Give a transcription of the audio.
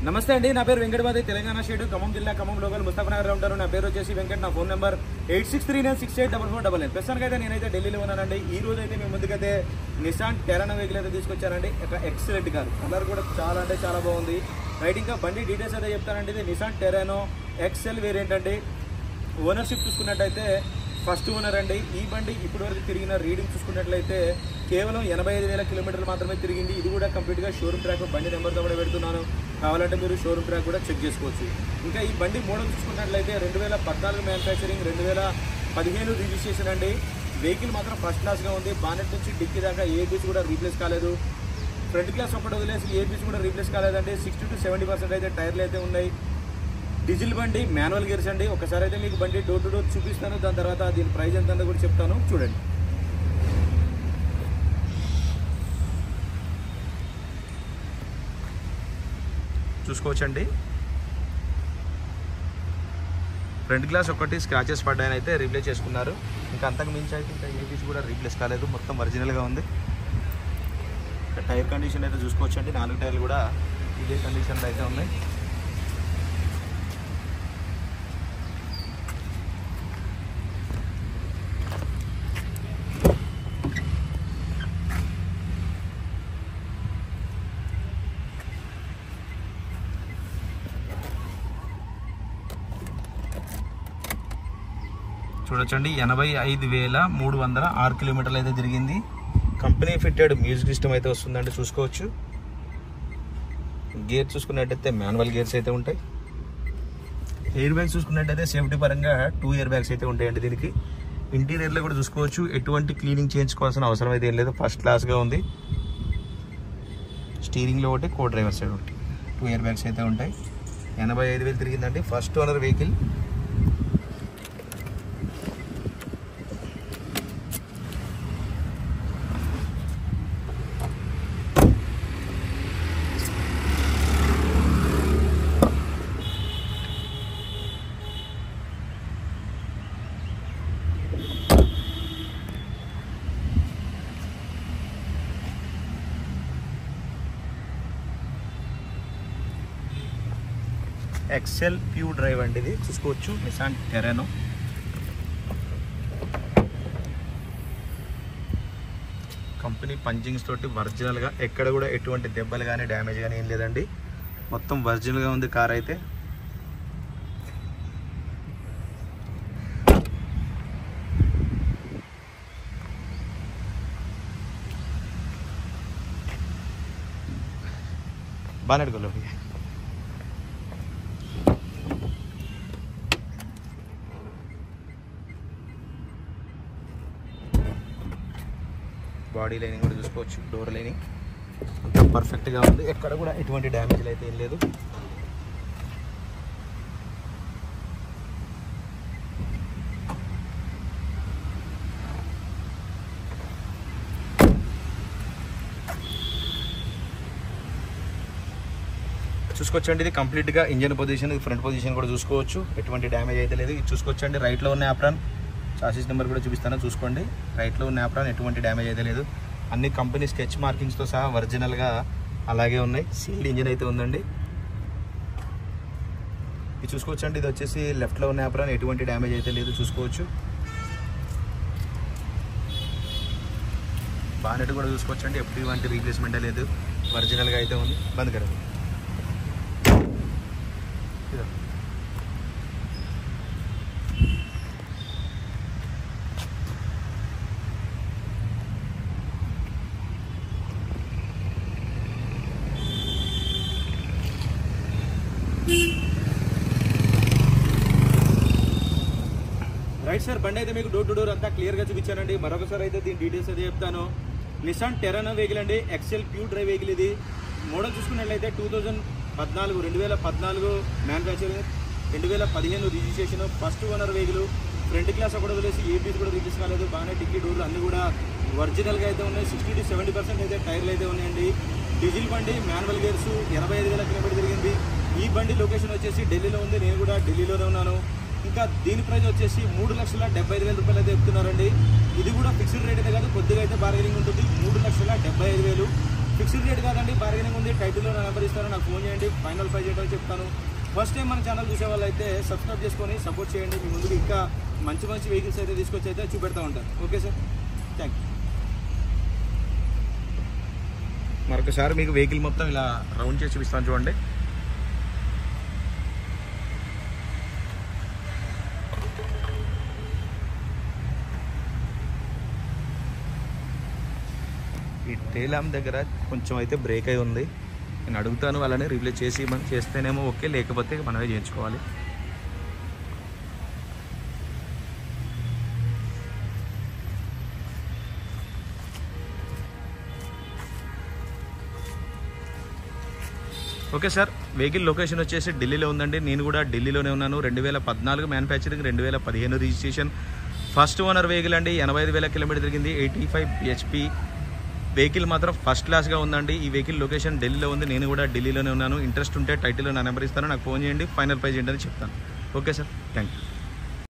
నమస్తే అండి, నా పేరు వెంకటబాది, తెలంగాణ స్టేట్ ఖమ్మం జిల్లా ఖమ్మం లోకల్ ముస్తాఫనగర్లో ఉంటారు. నా పేరు వచ్చేసి వెంకట్. నా ఫోన్ నెంబర్ 8639684499. ప్రస్తుతానికి అయితే నేనైతే ఢిల్లీలో ఉన్నానండి. ఈ రోజు అయితే మేము ముందుకైతే నిసాన్ టెరానో వెహికల్ అయితే తీసుకొచ్చానండి. ఎక్సలెంట్ కార్, కలర్ కూడా చాలా అంటే చాలా బాగుంది. రైట్, ఇంకా బండి డీటెయిల్స్ అయితే చెప్తానండి. ఇది నిసాన్ టెరానో ఎక్సెల్ వేరియంట్ అండి. ఓనర్షిప్ చూసుకున్నట్టయితే ఫస్ట్ ఓనర్ అండి. ఈ బండి ఇప్పటివరకు తిరిగిన రీడింగ్ చూసుకున్నట్లయితే కేవలం 85,000 కిలోమీటర్లు మాత్రమే తిరిగింది. ఇది కూడా కంప్లీట్గా షోరూమ్ ట్రాక్. బండి నెంబర్తో కూడా పెడుతున్నాను, కావాలంటే మీరు షోరూమ్ ట్రాక్ కూడా చెక్ చేసుకోవచ్చు. ఇంకా ఈ బండి మోడల్ చూసుకున్నట్లయితే 2014 మ్యానుఫ్యాక్చరింగ్, 2015 రిజిస్ట్రేషన్ అండి. వెహికల్ మాత్రం ఫస్ట్ క్లాస్గా ఉంది. బానెట్ నుంచి డిక్కీ దాకా ఏ పీస్ కూడా రీప్లేస్ కాలేదు. ఫ్రంట్ గ్లాస్ ఒకటి వదిలేసి ఏ పీస్ కూడా రీప్లేస్ కాలేదండి. 60 to 70% అయితే టైర్లు అయితే ఉన్నాయి. డీజిల్ బండి, మాన్యువల్ గేర్స్ అండి. ఒకసారి అయితే మీకు బండి డోర్ టు డోర్ చూపిస్తాను, దాని తర్వాత దీని ప్రైస్ ఎంత కూడా చెప్తాను, చూడండి. చూసుకోవచ్చండి, ఫ్రంట్ గ్లాస్ ఒకటి స్క్రాచెస్ పడ్డాయని అయితే రీప్లేస్ చేసుకున్నారు. ఇంకా అంతకు మించి అయితే ఇంకా ఏ పీస్ కూడా రీప్లేస్ కాలేదు, మొత్తం ఒరిజినల్గా ఉంది. టైర్ కండిషన్ అయితే చూసుకోవచ్చండి, 4 టైర్లు కూడా ఇదే కండిషన్లో అయితే ఉన్నాయి. చూడొచ్చండి, 85,306 కిలోమీటర్లు అయితే తిరిగింది. కంపెనీ ఫిట్టెడ్ మ్యూజిక్ సిస్టమ్ అయితే వస్తుందండి, చూసుకోవచ్చు. గేర్ చూసుకున్నట్టయితే మాన్యువల్ గేర్స్ అయితే ఉంటాయి. ఎయిర్ బ్యాగ్స్ చూసుకున్నట్టయితే సేఫ్టీ పరంగా 2 ఎయిర్ బ్యాగ్స్ అయితే ఉంటాయండి దీనికి. ఇంటీరియర్లో కూడా చూసుకోవచ్చు, ఎటువంటి క్లీనింగ్ చేయించుకోవాల్సిన అవసరం అయితే ఏం లేదు, ఫస్ట్ క్లాస్గా ఉంది. స్టీరింగ్లో ఒకటి, కో డ్రైవర్ సైడ్ ఒకటి, 2 ఎయిర్ బ్యాగ్స్ అయితే ఉంటాయి. 85,000 తిరిగిందండి. First owner vehicle. Excel pure drive అండి ఇది, చూసుకోవచ్చు. నిసాన్ టెరానో. కంపెనీ పంచింగ్స్ తోటి ఒరిజినల్గా ఎక్కడ కూడా ఎటువంటి దెబ్బలు కానీ డ్యామేజ్ కానీ ఏం లేదండి, మొత్తం ఒరిజినల్గా ఉంది కార్ అయితే. బాగా అడుగులో బాడీ లైనింగ్ కూడా చూసుకోవచ్చు, డోర్ లైనింగ్ అంతా పర్ఫెక్ట్గా ఉంది, ఎక్కడ కూడా ఎటువంటి డ్యామేజ్లు అయితే ఏం లేదు. చూసుకోవచ్చండి, ఇది కంప్లీట్గా ఇంజన్ పొజిషన్, ఫ్రంట్ పొజిషన్ కూడా చూసుకోవచ్చు, ఎటువంటి డ్యామేజ్ అయితే లేదు. ఇది చూసుకోవచ్చండి, రైట్లో ఉన్న యాప్రాన్ చాసిస్ నెంబర్ కూడా చూపిస్తాను, చూసుకోండి. రైట్లో ఉన్న యాప్రాన్ ఎటువంటి డ్యామేజ్ అయితే లేదు. అన్ని కంపెనీ స్కెచ్ మార్కింగ్స్తో సహా ఒరిజినల్గా అలాగే ఉన్నాయి. సీల్డ్ ఇంజిన్ అయితే ఉందండి. ఇది చూసుకోవచ్చండి, ఇది వచ్చేసి లెఫ్ట్లో ఉన్న యాప్రాన్ ఎటువంటి డ్యామేజ్ అయితే లేదు, చూసుకోవచ్చు. బానెట్ కూడా చూసుకోవచ్చండి, ఎటువంటి రీప్లేస్మెంట్ లేదు, ఒరిజినల్గా అయితే ఉంది. బంద్ కరండి. రైట్ సార్, బండి అయితే మీకు డోర్ టు డోర్ అంతా క్లియర్గా చూపించానండి. మరొకసారి అయితే దీని డీటెయిల్స్ అయితే చెప్తాను. నిసాన్ టెరానో వెహికల్ అండి, ఎక్సెల్ ప్యూర్ డ్రైవ్ వెహికల్. ఇది మోడల్ చూసుకున్నట్లయితే 2014 manufacturing, 2015 registration, first owner vehicle. Front glass ఒకటి వదిలేసి ఏ పీస్ కూడా రిలీజ్ కాలేదు. బాగానే డిక్కీ డోర్లు అన్నీ కూడా ఒరిజినల్గా అయితే ఉన్నాయి. 60 to 70% అయితే టైర్లు అయితే ఉన్నాయండి. డీజిల్ బండి, మాన్యువల్ గేర్స్, 85,000 కిలోమీటర్ తిరిగింది. ఈ బండి లొకేషన్ వచ్చేసి ఢిల్లీలో ఉంది, నేను కూడా ఢిల్లీలోనే ఉన్నాను. ఇంకా దీని ప్రైస్ వచ్చేసి 3,75,000 రూపాయలు అయితే చెప్తున్నారండి. ఇది కూడా ఫిక్స్డ్ రేట్ అయితే కాదు, కొద్దిగా అయితే బార్గెనింగ్ ఉంటుంది. 3,75,000. ఫిక్స్డ్ రేట్ కాదండి, బార్గెనింగ్ ఉంది. టైటిల్లో నా నెంబర్ ఇస్తాను, నాకు ఫోన్ చేయండి, ఫైనల్ ప్రైస్ ఏంటో చెప్తాను. ఫస్ట్ టైం మన ఛానల్ చూసే వాళ్ళు అయితే సబ్స్క్రైబ్ చేసుకొని సపోర్ట్ చేయండి. మీ ముందుకు ఇంకా మంచి మంచి వెహికల్స్ అయితే తీసుకొచ్చి అయితే చూపెడతా ఉంటాను. Okay sir, thank you. మరొకసారి మీకు వెహికల్ మొత్తం ఇలా రౌండ్ చేసి చూపిస్తాను చూడండి. ఈ టేలామ్ దగ్గర కొంచెం అయితే బ్రేక్ అయి ఉంది. నేను అడుగుతాను వాళ్ళని రిప్లేస్ చేస్తేనేమో ఓకే, లేకపోతే మనమే చేయించుకోవాలి. ఓకే సార్, వెహికల్ లొకేషన్ వచ్చేసి ఢిల్లీలో ఉందండి. నేను కూడా ఢిల్లీలోనే ఉన్నాను. 2014 manufacturing, 2015 registration. First owner vehicle అండి. 85,000 కిలోమీటర్ తిరిగింది. 85 HP వెహికల్ మాత్రం ఫస్ట్ క్లాస్గా ఉందండి. ఈ వెహికల్ లొకేషన్ ఢిల్లీలో ఉంది. నేను కూడా ఢిల్లీలోనే ఉన్నాను. ఇంట్రెస్ట్ ఉంటే టైటిల్లో నా నెంబర్ ఇస్తాను, నాకు ఫోన్ చేయండి, ఫైనల్ ప్రైస్ ఏంటని చెప్తాను. Okay sir, thank you.